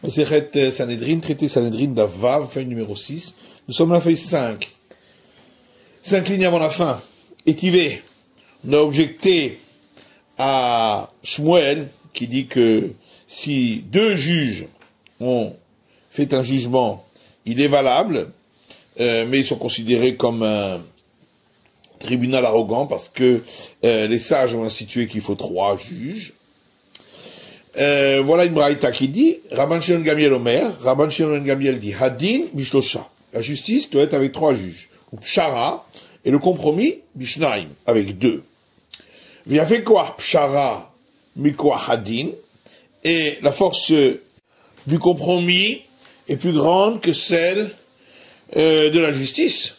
Masechet Sanhedrin, traité Sanhedrin d'Avav, feuille numéro 6. Nous sommes à la feuille 5. 5 lignes avant la fin. Étivé, on a objecté à Shmuel, qui dit que si deux juges ont fait un jugement, il est valable, mais ils sont considérés comme un tribunal arrogant parce que les sages ont institué qu'il faut 3 juges. Voilà une braïta qui dit, Rabban Shimon Gamiel Omer, Rabban Shimon Gamiel dit, Hadin Bishlosha. La justice doit être avec 3 juges. Ou Pshara, et le compromis, Bishnaim, avec 2. Il y a fait quoi Pshara, Mikwa Hadin, et la force du compromis est plus grande que celle de la justice.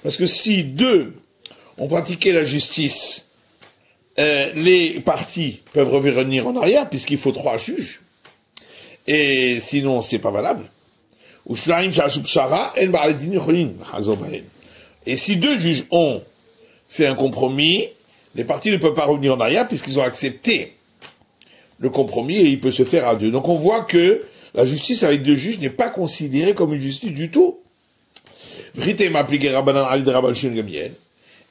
Parce que si 2 ont pratiqué la justice, les parties peuvent revenir en arrière, puisqu'il faut 3 juges. Et sinon, c'est pas valable. Et si 2 juges ont fait un compromis, les parties ne peuvent pas revenir en arrière, puisqu'ils ont accepté le compromis, et il peut se faire à 2. Donc on voit que la justice avec 2 juges n'est pas considérée comme une justice du tout.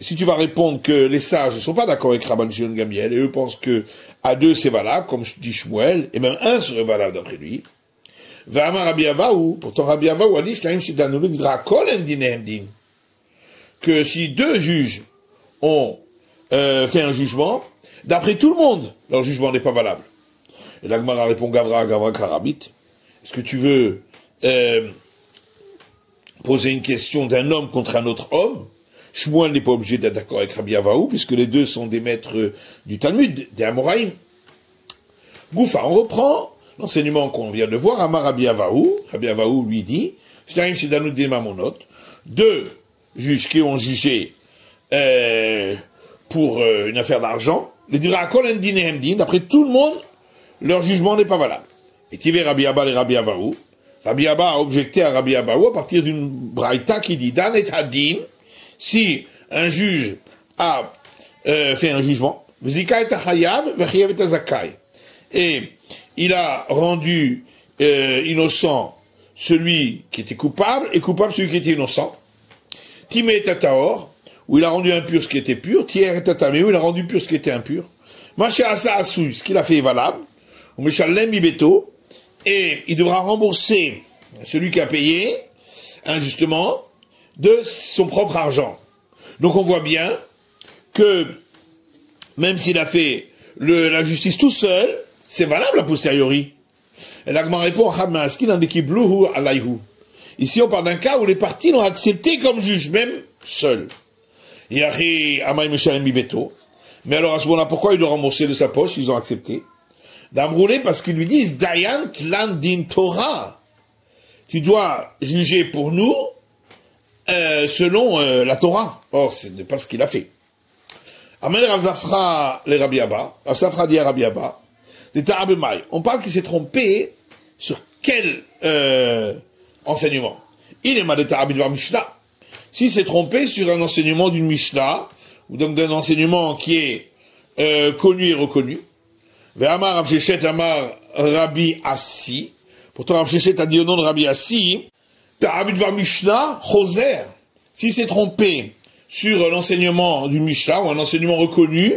Si tu vas répondre que les sages ne sont pas d'accord avec Rabban Shimon Gamiel, et eux pensent que à 2 c'est valable, comme dit Shmuel, et même 1 serait valable d'après lui. Pourtant Rabbi Avaou a dit que si 2 juges ont fait un jugement, d'après tout le monde, leur jugement n'est pas valable. Et la Gemara répond Gavra Karabit. Est-ce que tu veux poser une question d'un homme contre un autre homme? Shmuel n'est pas obligé d'être d'accord avec Rabbi Avaou, puisque les 2 sont des maîtres du Talmud, des Amoraïm. Goufa, on reprend l'enseignement qu'on vient de voir. Amar Rabbi Avaou lui dit, 2 juges qui ont jugé pour une affaire d'argent, les dira d'après tout le monde, leur jugement n'est pas valable. Et tu veux Rabbi Abba et Rabbi Avaou. Rabbi Abba a objecté à Rabbi Avaou à partir d'une braïta qui dit, Dan et Hadin, si un juge a fait un jugement, et il a rendu innocent celui qui était coupable, et coupable celui qui était innocent, Timé Tataor, où il a rendu impur ce qui était pur, Tier et Tatame, où il a rendu pur ce qui était impur, Macha Asa Asou, ce qu'il a fait est valable, ou Meshalem Mibeto, et il devra rembourser celui qui a payé, injustement, de son propre argent. Donc on voit bien que même s'il a fait la justice tout seul, c'est valable a posteriori. Et l'Agma répond ici on parle d'un cas où les parties l'ont accepté comme juge, même seul. Mais alors à ce moment-là, pourquoi il doit rembourser de sa poche? Ils ont accepté. D'abrouler parce qu'ils lui disent Dayan Tlan Din Torah. Tu dois juger pour nous selon la Torah. Or, ce n'est pas ce qu'il a fait. Amel Rav Zafra le Rabbi Abba, Rav Zafra dit à Rabbi Abba, on parle qu'il s'est trompé sur quel enseignement? Il est mal de Tarabid var Mishnah. S'il s'est trompé sur un enseignement d'une Mishnah, ou donc d'un enseignement qui est connu et reconnu, Ve'amar Rav Sheshet Amar Rabbi Assi, pourtant Rav Sheshet a dit au nom de Rabbi Assi, Tarabid var Mishnah, Choser. S'il s'est trompé sur l'enseignement d'une Mishnah, ou un enseignement reconnu,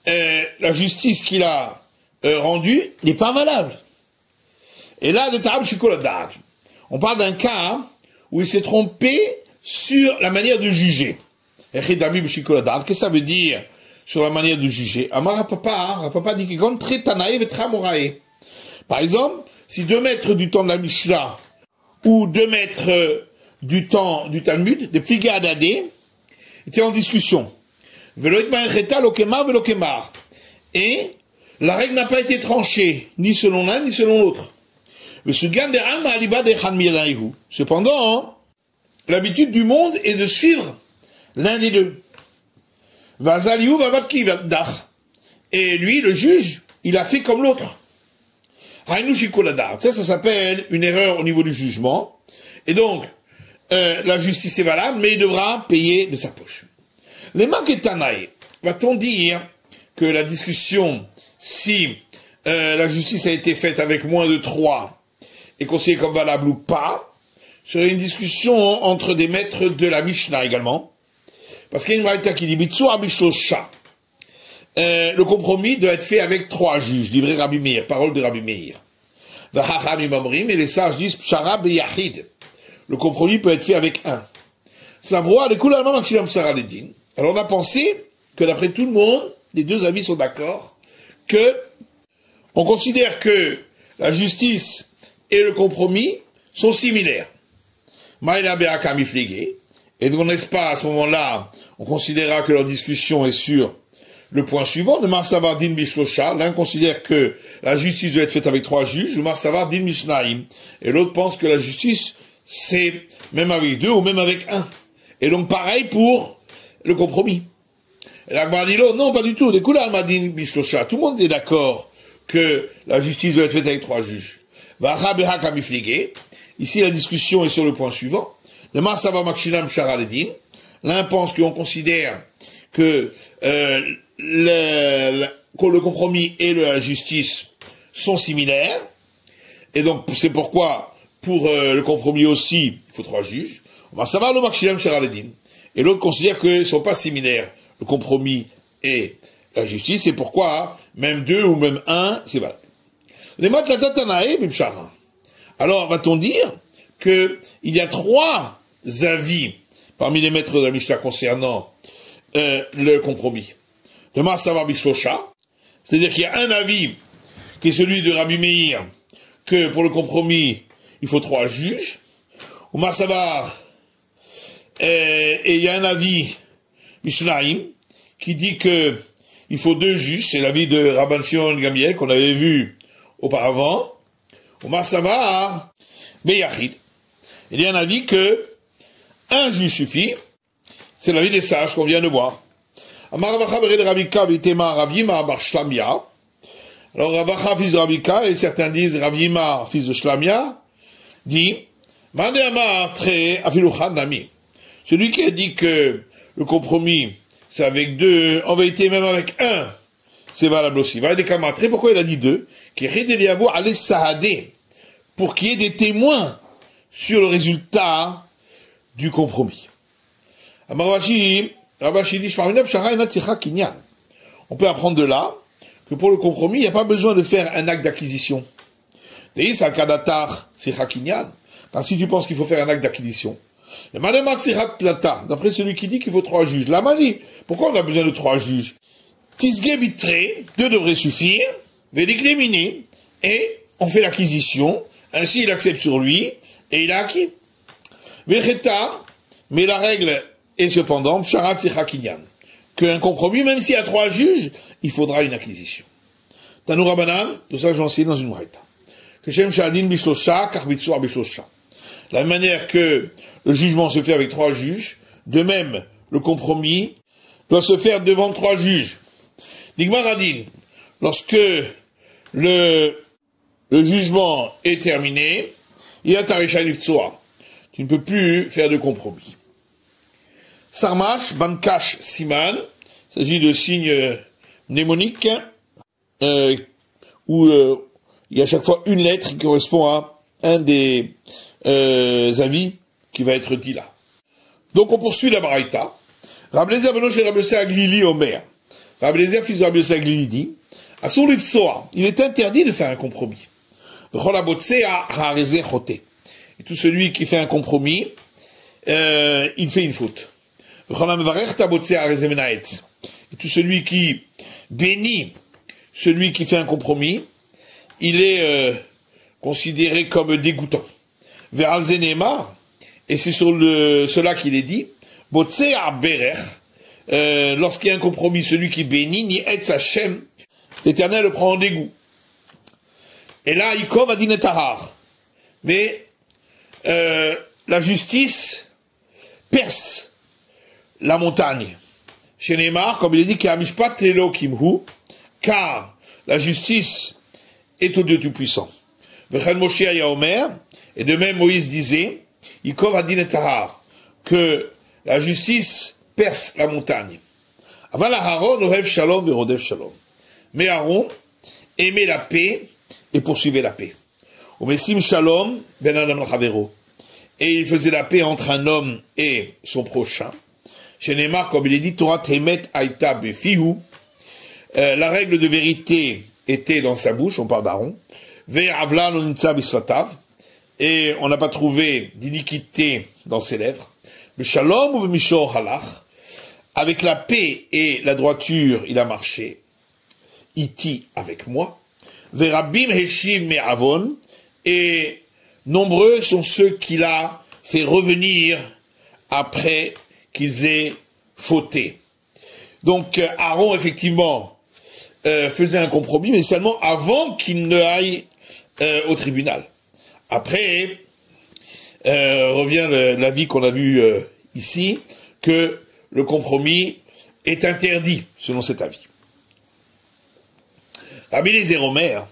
la justice qu'il a rendue n'est pas valable. Et là, de Tarab Shikoladad, on parle d'un cas où il s'est trompé sur la manière de juger. Qu'est-ce que ça veut dire sur la manière de juger? Amar Papa dit qu'il très tanaï et tramoraï. Par exemple, si 2 maîtres du temps de la Mishnah ou 2 maîtres du temps du Talmud, des Pliga Adadé, étaient en discussion. Et la règle n'a pas été tranchée, ni selon l'un, ni selon l'autre. Cependant, l'habitude du monde est de suivre l'un des 2. Et lui, le juge, il a fait comme l'autre. Ça s'appelle une erreur au niveau du jugement. Et donc, la justice est valable, mais il devra payer de sa poche. Les Maketanaï, va-t-on dire que la discussion, si la justice a été faite avec moins de 3 et considérée comme valable ou pas, serait une discussion entre des maîtres de la Mishnah également. Parce qu'il y a une braïta qui dit Bitsur Abishlosha. Le compromis doit être fait avec 3 juges, livré Rabbi Meir, parole de Rabbi Meir. Vahacham Mamrim, et les sages disent Pshara Beyachid. Le compromis peut être fait avec 1. Savoir les Koulalma Makshilam Saraledin. Alors on a pensé que d'après tout le monde, les deux avis sont d'accord, que on considère que la justice et le compromis sont similaires. Maïla Be'aka Mifligé. Et donc n'est-ce pas à ce moment-là, on considérera que leur discussion est sur le point suivant, le Marsavar Din Bishlosha. L'un considère que la justice doit être faite avec 3 juges, le Marsavar Din Mishnaim. Et l'autre pense que la justice, c'est même avec 2 ou même avec 1. Et donc pareil pour le compromis. Et l'Agmar dit non, pas du tout. Des coups Din Bishlosha. Tout le monde est d'accord que la justice doit être faite avec 3 juges. Ici, la discussion est sur le point suivant. Le Marsavar Makshinam Sharaledin. L'un pense qu'on considère que le compromis et la justice sont similaires. Et donc, c'est pourquoi, pour le compromis aussi, il faut 3 juges. On va savoir le Makshinam Sharaledin. Et l'autre considère qu'ils ne sont pas similaires, le compromis et la justice. C'est pourquoi, même 2 ou même 1, c'est valable. Alors, va-t-on dire qu'il y a 3 avis parmi les maîtres de la Mishnah concernant le compromis. Le Marsavar Bishlosha, c'est-à-dire qu'il y a un avis qui est celui de Rabbi Meir, que pour le compromis, il faut 3 juges. Au Marsavar, et il y a un avis Mishnaim qui dit que il faut 2 juges, c'est l'avis de Rabban Shimon Gamliel qu'on avait vu auparavant. Au Marsavar, Beyachid, il y a un avis que un juge suffit, c'est l'avis des sages qu'on vient de voir. Alors Ravacha, fils de Rabika, et certains disent Ravima, fils de Shlamia, dit celui qui a dit que le compromis c'est avec 2, en vérité même avec 1, c'est valable aussi. Pourquoi il a dit 2? Pour qu'il y ait des témoins sur le résultat du compromis. On peut apprendre de là que pour le compromis, il n'y a pas besoin de faire un acte d'acquisition. Car si tu penses qu'il faut faire un acte d'acquisition, d'après celui qui dit qu'il faut 3 juges, la manie, pourquoi on a besoin de 3 juges? 2 devraient suffire, et on fait l'acquisition, ainsi il accepte sur lui, et il a acquis. Mais la règle est cependant, qu'un compromis, même s'il y a 3 juges, il faudra une acquisition. Tanoura Banan, tout ça j'ai enseigné dans une braïta. Que Shem Shadin Bishlosha, Karbitsoar Bishlosha. La manière que le jugement se fait avec 3 juges, de même, le compromis doit se faire devant 3 juges. L'Igmar a dit, lorsque le jugement est terminé, il y a Tarisha Niftsua. Tu ne peux plus faire de compromis. Sarmash, Bankash, Siman, il s'agit de signes mnémoniques, où il y a à chaque fois une lettre qui correspond à un des avis qui va être dit là. Donc on poursuit la baraïta. Rablezer Benoch et Rablezer Aglili Omer. Rablezer, fils de Rablezer Aglili, dit Asur Lifsoa, il est interdit de faire un compromis. Et tout celui qui fait un compromis, il fait une faute. Et tout celui qui bénit celui qui fait un compromis, il est considéré comme dégoûtant. Et c'est sur cela qu'il est dit, lorsqu'il y a un compromis, celui qui bénit, ni etz Hashem, l'Éternel le prend en dégoût. Et là, Ikov a dit Netahar. Mais la justice perce la montagne. Chez Neymar, comme il est dit, car la justice est au Dieu Tout-Puissant. Et de même, Moïse disait, Ikov a dit Netahar, que la justice perce la montagne. Mais Aaron aimez la paix et poursuivez la paix. Omesim shalom ben adam l'chavero. Et il faisait la paix entre un homme et son prochain. Chez Neymar, comme il est dit, Torah temet aïta befihu. La règle de vérité était dans sa bouche, on parle d'Aaron. Ve'avla lo nimtza bisvatav. Et on n'a pas trouvé d'iniquité dans ses lèvres. Le shalom ou mishor halach. Avec la paix et la droiture, il a marché. Iti avec moi. Ve'rabim heshiv me'avon. Et nombreux sont ceux qu'il a fait revenir après qu'ils aient fauté. Donc Aaron, effectivement, faisait un compromis, mais seulement avant qu'il ne aille au tribunal. Après, revient l'avis qu'on a vu ici, que le compromis est interdit, selon cet avis. Rabbi Eliezer Omer,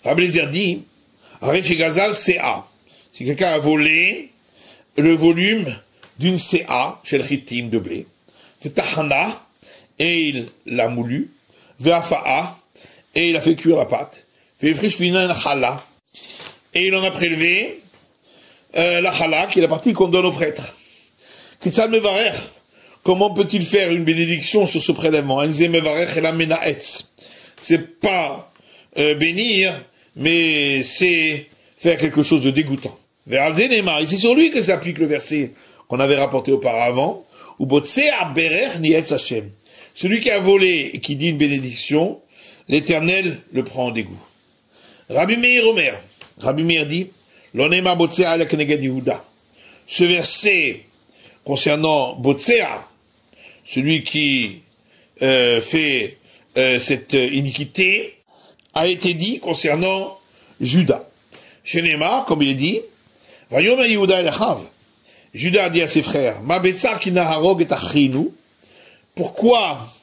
Rabbi Eliezer dit, Rabbi Gazal, CA. Si quelqu'un a volé le volume d'une CA, chez le chitim de blé, Tahana, et il l'a moulu, Ve'afa'a, et il a fait cuire la pâte, Ve'efrishminan chala, et il en a prélevé la chala, qui est la partie qu'on donne au prêtre. Kitsad mevarer, comment peut-il faire une bénédiction sur ce prélèvement? Enze mevarer et la menaetz. C'est pas bénir, mais c'est faire quelque chose de dégoûtant. Et c'est sur lui que s'applique le verset qu'on avait rapporté auparavant, où celui qui a volé et qui dit une bénédiction, l'Éternel le prend en dégoût. Rabbi Meir Omer, Rabbi Meir dit, ce verset concernant Botsea, celui qui fait cette iniquité, a été dit concernant Judas. Chez Neymar, comme il est dit, Judas a dit à ses frères, pourquoi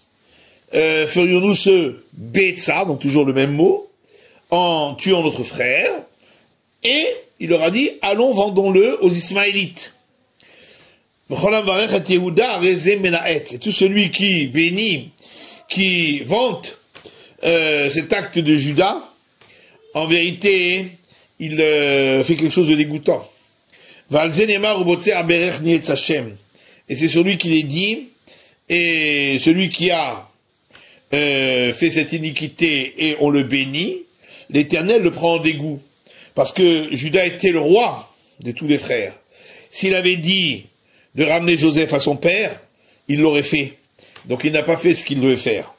ferions-nous ce Betsa, donc toujours le même mot, en tuant notre frère? Et il leur a dit, allons, vendons-le aux Ismaélites. Et tout celui qui bénit, qui vante cet acte de Judas, en vérité, il fait quelque chose de dégoûtant. Et c'est sur lui qu'il est dit, et celui qui a fait cette iniquité et on le bénit, l'Éternel le prend en dégoût. Parce que Judas était le roi de tous les frères. S'il avait dit de ramener Joseph à son père, il l'aurait fait. Donc il n'a pas fait ce qu'il devait faire.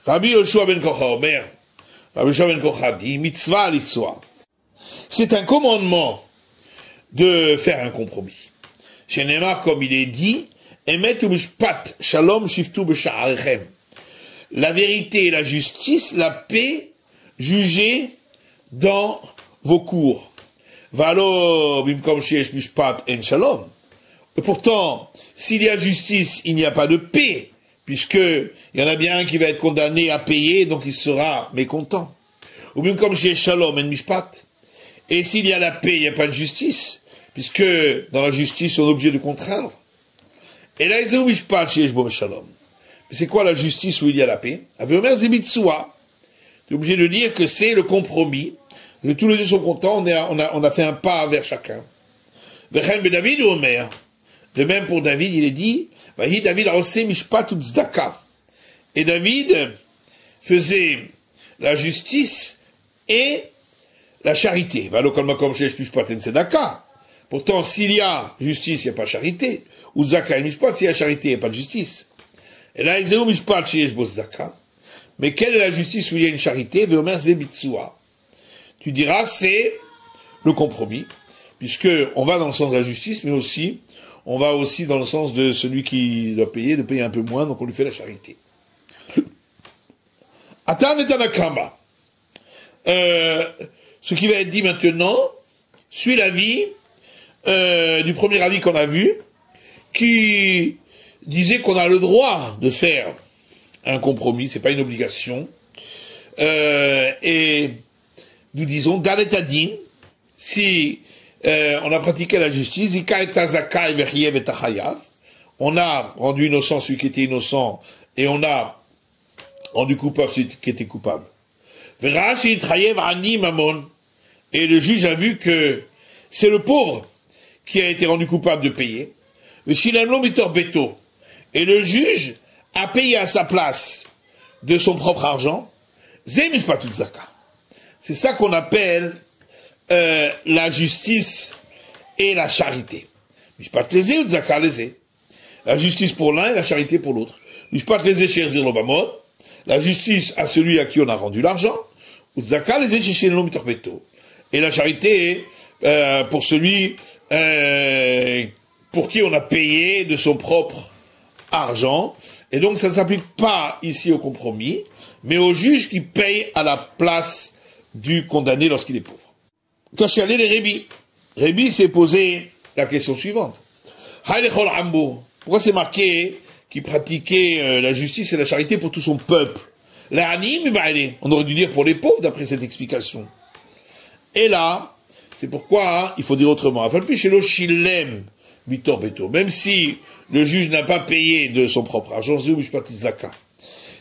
Rabbi Yoshua ben Kocha Omer, Rabbi Yoshua ben Kocha dit, mitzvah l'itswa. C'est un commandement de faire un compromis. Chez Neymar, comme il est dit, emet umishpat shalom shiftu b'sha'arechem. La vérité et la justice, la paix, jugez dans vos cours. Valo bimkom sheyesh mishpat en shalom. Et pourtant, s'il y a justice, il n'y a pas de paix, puisque il y en a bien un qui va être condamné à payer, donc il sera mécontent. Ou bimkom sheyesh shalom en mishpat. Et s'il y a la paix, il n'y a pas de justice, puisque dans la justice, on est obligé de contraindre. Et là, ils ont mishpat sheyesh bo shalom. Mais c'est quoi la justice où il y a la paix? Aveomer zebitsua. Tu es obligé de dire que c'est le compromis. Que tous les deux sont contents, on a fait un pas vers chacun. Vechem ben David ou Omer. De même pour David, il est dit, Vahi David osé mishpat ou tzedaka. Et David faisait la justice et la charité. Valo kol makom sheyesh mishpat en tzedaka. Pourtant, s'il y a justice, il n'y a pas charité. Ou tzedaka et mishpat, s'il y a charité, il n'y a pas de justice. Et là, ils ont mishpat sheyesh bo tzedaka. Mais quelle est la justice où il y a une charité? Veomer zebitsua. Tu diras, c'est le compromis, puisque on va dans le sens de la justice, mais aussi, on va aussi dans le sens de celui qui doit payer, de payer un peu moins, donc on lui fait la charité. Atan et Tanakama. Ce qui va être dit maintenant suit l'avis du premier avis qu'on a vu, qui disait qu'on a le droit de faire un compromis, c'est pas une obligation, et nous disons, dans l'état din, si on a pratiqué la justice, on a rendu innocent celui qui était innocent, et on a rendu coupable celui qui était coupable. Et le juge a vu que c'est le pauvre qui a été rendu coupable de payer. Et le juge a payé à sa place de son propre argent. C'est ça qu'on appelle la justice et la charité. La justice pour l'un et la charité pour l'autre. La justice à celui à qui on a rendu l'argent. Et la charité pour celui pour qui on a payé de son propre argent. Et donc ça ne s'applique pas ici au compromis, mais au juge qui paye à la place du condamné lorsqu'il est pauvre. Quand je suis allé les Rébi, Rébi s'est posé la question suivante. Pourquoi c'est marqué qu'il pratiquait la justice et la charité pour tout son peuple? On aurait dû dire pour les pauvres d'après cette explication. Et là, c'est pourquoi il faut dire autrement. Même si le juge n'a pas payé de son propre argent,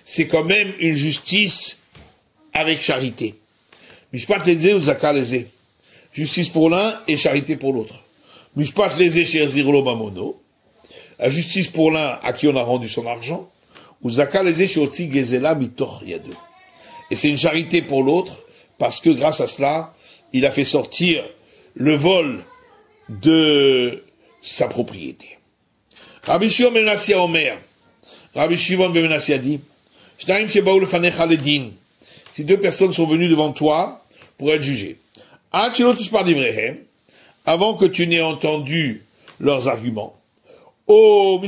c'est quand même une justice avec charité. Justice pour l'un et charité pour l'autre. La justice pour l'un à qui on a rendu son argent, et c'est une charité pour l'autre, parce que grâce à cela, il a fait sortir le vol de sa propriété. Rabbi Shimon ben Menassia Omer, Rabbi Shimon ben Menassia dit, si deux personnes sont venues devant toi pour être jugées, avant que tu n'aies entendu leurs arguments, ou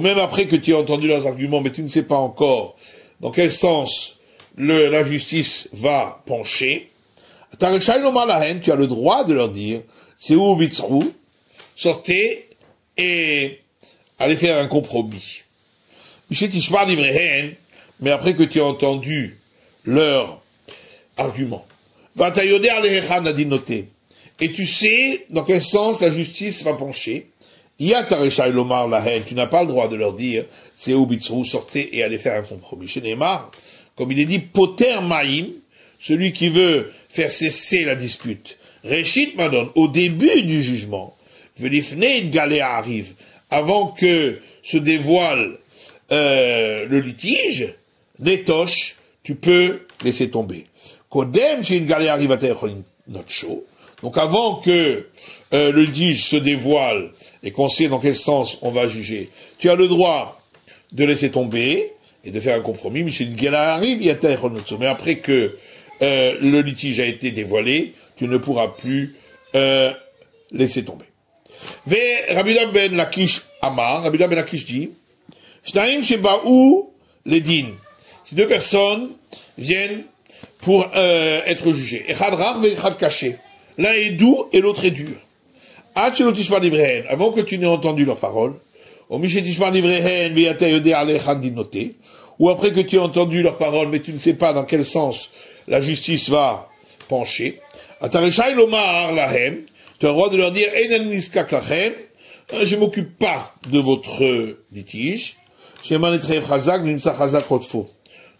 même après que tu aies entendu leurs arguments, mais tu ne sais pas encore dans quel sens la justice va pencher, tu as le droit de leur dire, c'est où bitzrou, sortez et allez faire un compromis. Mais après que tu as entendu leur argument, et tu sais dans quel sens la justice va pencher, tu n'as pas le droit de leur dire, c'est où bitzrou, sortez et allez faire un compromis. Chez Neymar, comme il est dit, poter maïm, celui qui veut faire cesser la dispute. Réchit madon, au début du jugement, velifnei galéa arrive, avant que se dévoile le litige, netosh, tu peux laisser tomber. Kodem, si une galéa arrive à notre show, donc avant que le litige se dévoile et qu'on sait dans quel sens on va juger, tu as le droit de laisser tomber et de faire un compromis. Mais après que le litige a été dévoilé, tu ne pourras plus laisser tomber. Rabbi ben Lakish Amar, Rabbi ben Lakish dit, les din. Si deux personnes viennent pour être jugées, l'un est doux et l'autre est dur. Avant que tu n'aies entendu leurs paroles, ou après que tu aies entendu leurs paroles, mais tu ne sais pas dans quel sens la justice va pencher, tu as le droit de leur dire, je m'occupe pas de votre litige,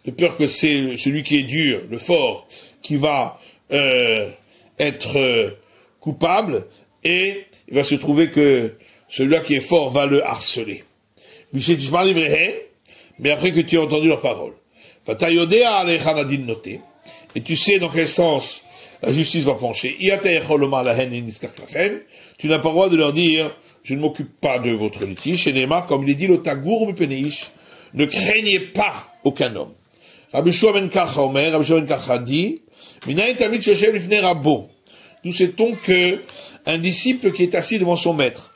de peur que c'est celui qui est dur, le fort, qui va être coupable, et il va se trouver que celui-là qui est fort va le harceler. Mais après que tu as entendu leurs paroles, et tu sais dans quel sens la justice va pencher, tu n'as pas le droit de leur dire, je ne m'occupe pas de votre litige, chez Neymar, comme il est dit, ne craignez pas aucun homme. Rabbi Shua ben Kacha Omer, Rabbi Shua ben Kacha dit, d'où sait-on que un disciple qui est assis devant son maître,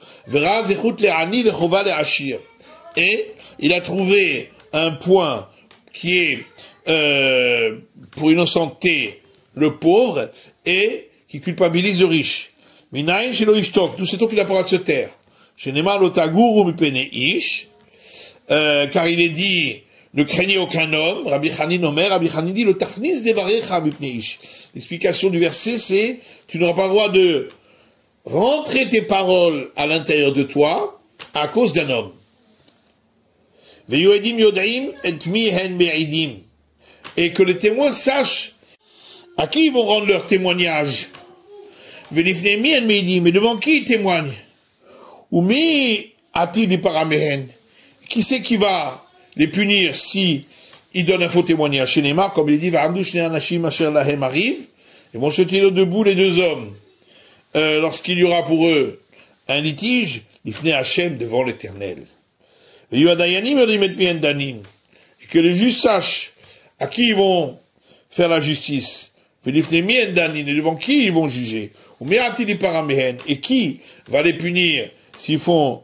et il a trouvé un point qui est pour innocenter le pauvre et qui culpabilise le riche. D'où sait-on qu'il a pas le droit de se taire. Car il est dit, ne craignez aucun homme. Rabbi Chanin Omer, Rabbi Chanin dit, le tachnis devarecha mipnei ish. L'explication du verset, c'est, tu n'auras pas le droit de rentrer tes paroles à l'intérieur de toi à cause d'un homme. Et que les témoins sachent à qui ils vont rendre leur témoignage. Mais devant qui ils témoignent? Ou mi a-t-il des paramènes? Qui c'est qui va les punir si ils donnent un faux témoignage? Chez Neymar, comme il dit, ils vont se tenir debout les deux hommes. Lorsqu'il y aura pour eux un litige, ils venaient Hachem devant l'Éternel. Et que les juges sachent à qui ils vont faire la justice. Et devant qui ils vont juger. Et qui va les punir s'ils font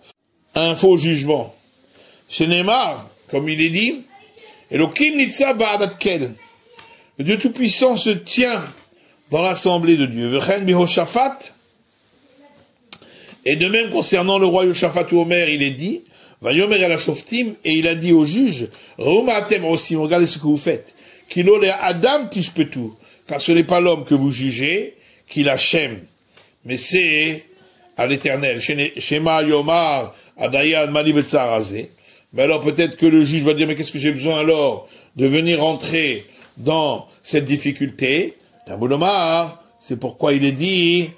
un faux jugement. Chez Neymar, comme il est dit, le Dieu Tout-Puissant se tient dans l'assemblée de Dieu. Et de même concernant le roi Yoshaphat ou Omer, il est dit, et il a dit aux juges, regardez ce que vous faites, Adam tishpetu, car ce n'est pas l'homme que vous jugez, qui l'Hachem, mais c'est à l'Éternel. Shema Yomar Adayan Mali Betzarazé. Mais alors peut-être que le juge va dire, mais qu'est-ce que j'ai besoin alors de venir entrer dans cette difficulté? C'est pourquoi il est dit,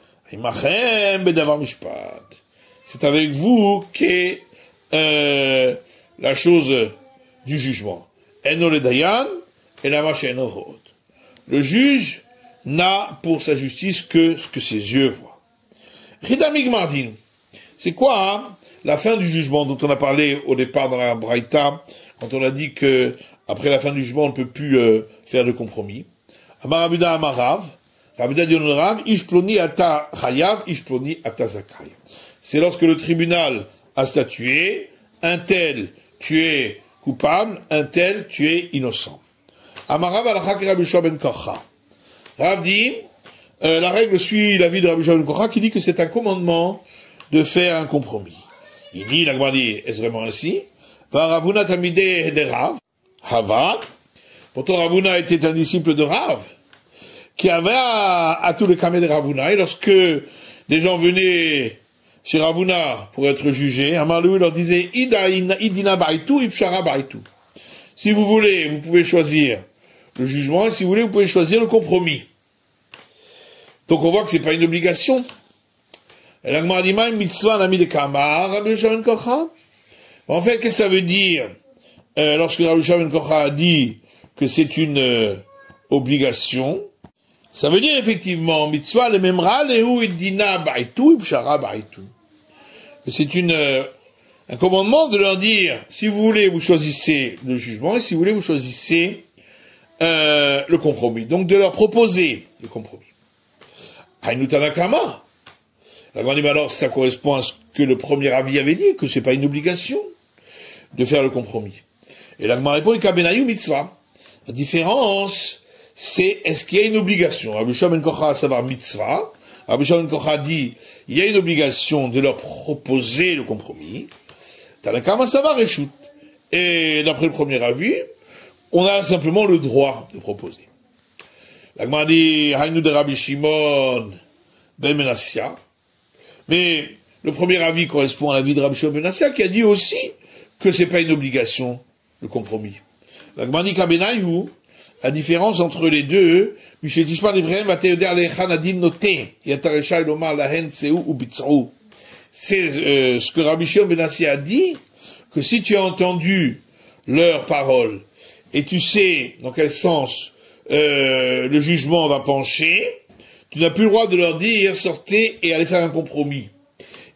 c'est avec vous qu'est la chose du jugement. Le juge n'a pour sa justice que ce que ses yeux voient. C'est quoi hein, la fin du jugement dont on a parlé au départ dans la Braïta, quand on a dit que après la fin du jugement on ne peut plus faire de compromis. Amaravuda Amarav, Ravuda dit Rav, Ishploni ata chayav, Ishploni ata zakai. C'est lorsque le tribunal a statué, un tel tu es coupable, un tel tu es innocent. Amarav al-Hak Rabbi Yoshua ben Korcha. Rav dit, la règle suit l'avis de Rabbi Yoshua ben Korcha qui dit que c'est un commandement de faire un compromis. Il dit, la Gemara dit, est-ce vraiment ainsi? Va Ravuna tamideh de Rav, Hava. Pourtant Ravuna était un disciple de Rav, qui avait à tous les camés de Ravuna, et lorsque des gens venaient chez Ravuna pour être jugés, Amalou leur disait, Idina Baitu, Ipshara Baitu. Si vous voulez, vous pouvez choisir le jugement, et si vous voulez, vous pouvez choisir le compromis. Donc on voit que c'est pas une obligation. En fait, qu'est-ce que ça veut dire lorsque Rabbi Yoshua ben Korcha a dit que c'est une obligation? Ça veut dire effectivement mitzvah le memra lehu idina baitu ibshara baitu. C'est un commandement de leur dire si vous voulez vous choisissez le jugement et si vous voulez vous choisissez le compromis. Donc de leur proposer le compromis. Haïnutanakama. La Gemara dit alors ça correspond à ce que le premier avis avait dit que c'est pas une obligation de faire le compromis. Et la Gemara répond ikabenayu mitzvah. La différence c'est est-ce qu'il y a une obligation? Rabbi Yoshua ben Korcha à savoir mitzvah. Rabbi Yoshua ben Korcha dit il y a une obligation de leur proposer le compromis. Tanakama à savoir reshut. Et d'après le premier avis, on a simplement le droit de proposer. La Gemara dit Haïnu de Rabbi Shimon ben Menassia. Mais le premier avis correspond à l'avis de Rabbi Shimon ben Menassia qui a dit aussi que c'est pas une obligation le compromis. La Gemara dit Kabenayu. La différence entre les deux, c'est ce que Rabbi Shimon ben Menassia a dit, que si tu as entendu leurs paroles, et tu sais dans quel sens le jugement va pencher, tu n'as plus le droit de leur dire sortez et allez faire un compromis.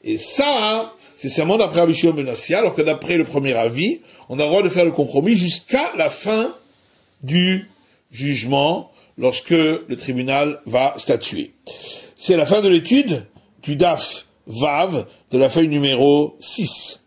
Et ça, c'est seulement d'après Rabbi Shimon ben Menassia, alors que d'après le premier avis, on a le droit de faire le compromis jusqu'à la fin du jugement lorsque le tribunal va statuer. C'est la fin de l'étude du DAF Vav de la feuille numéro 6.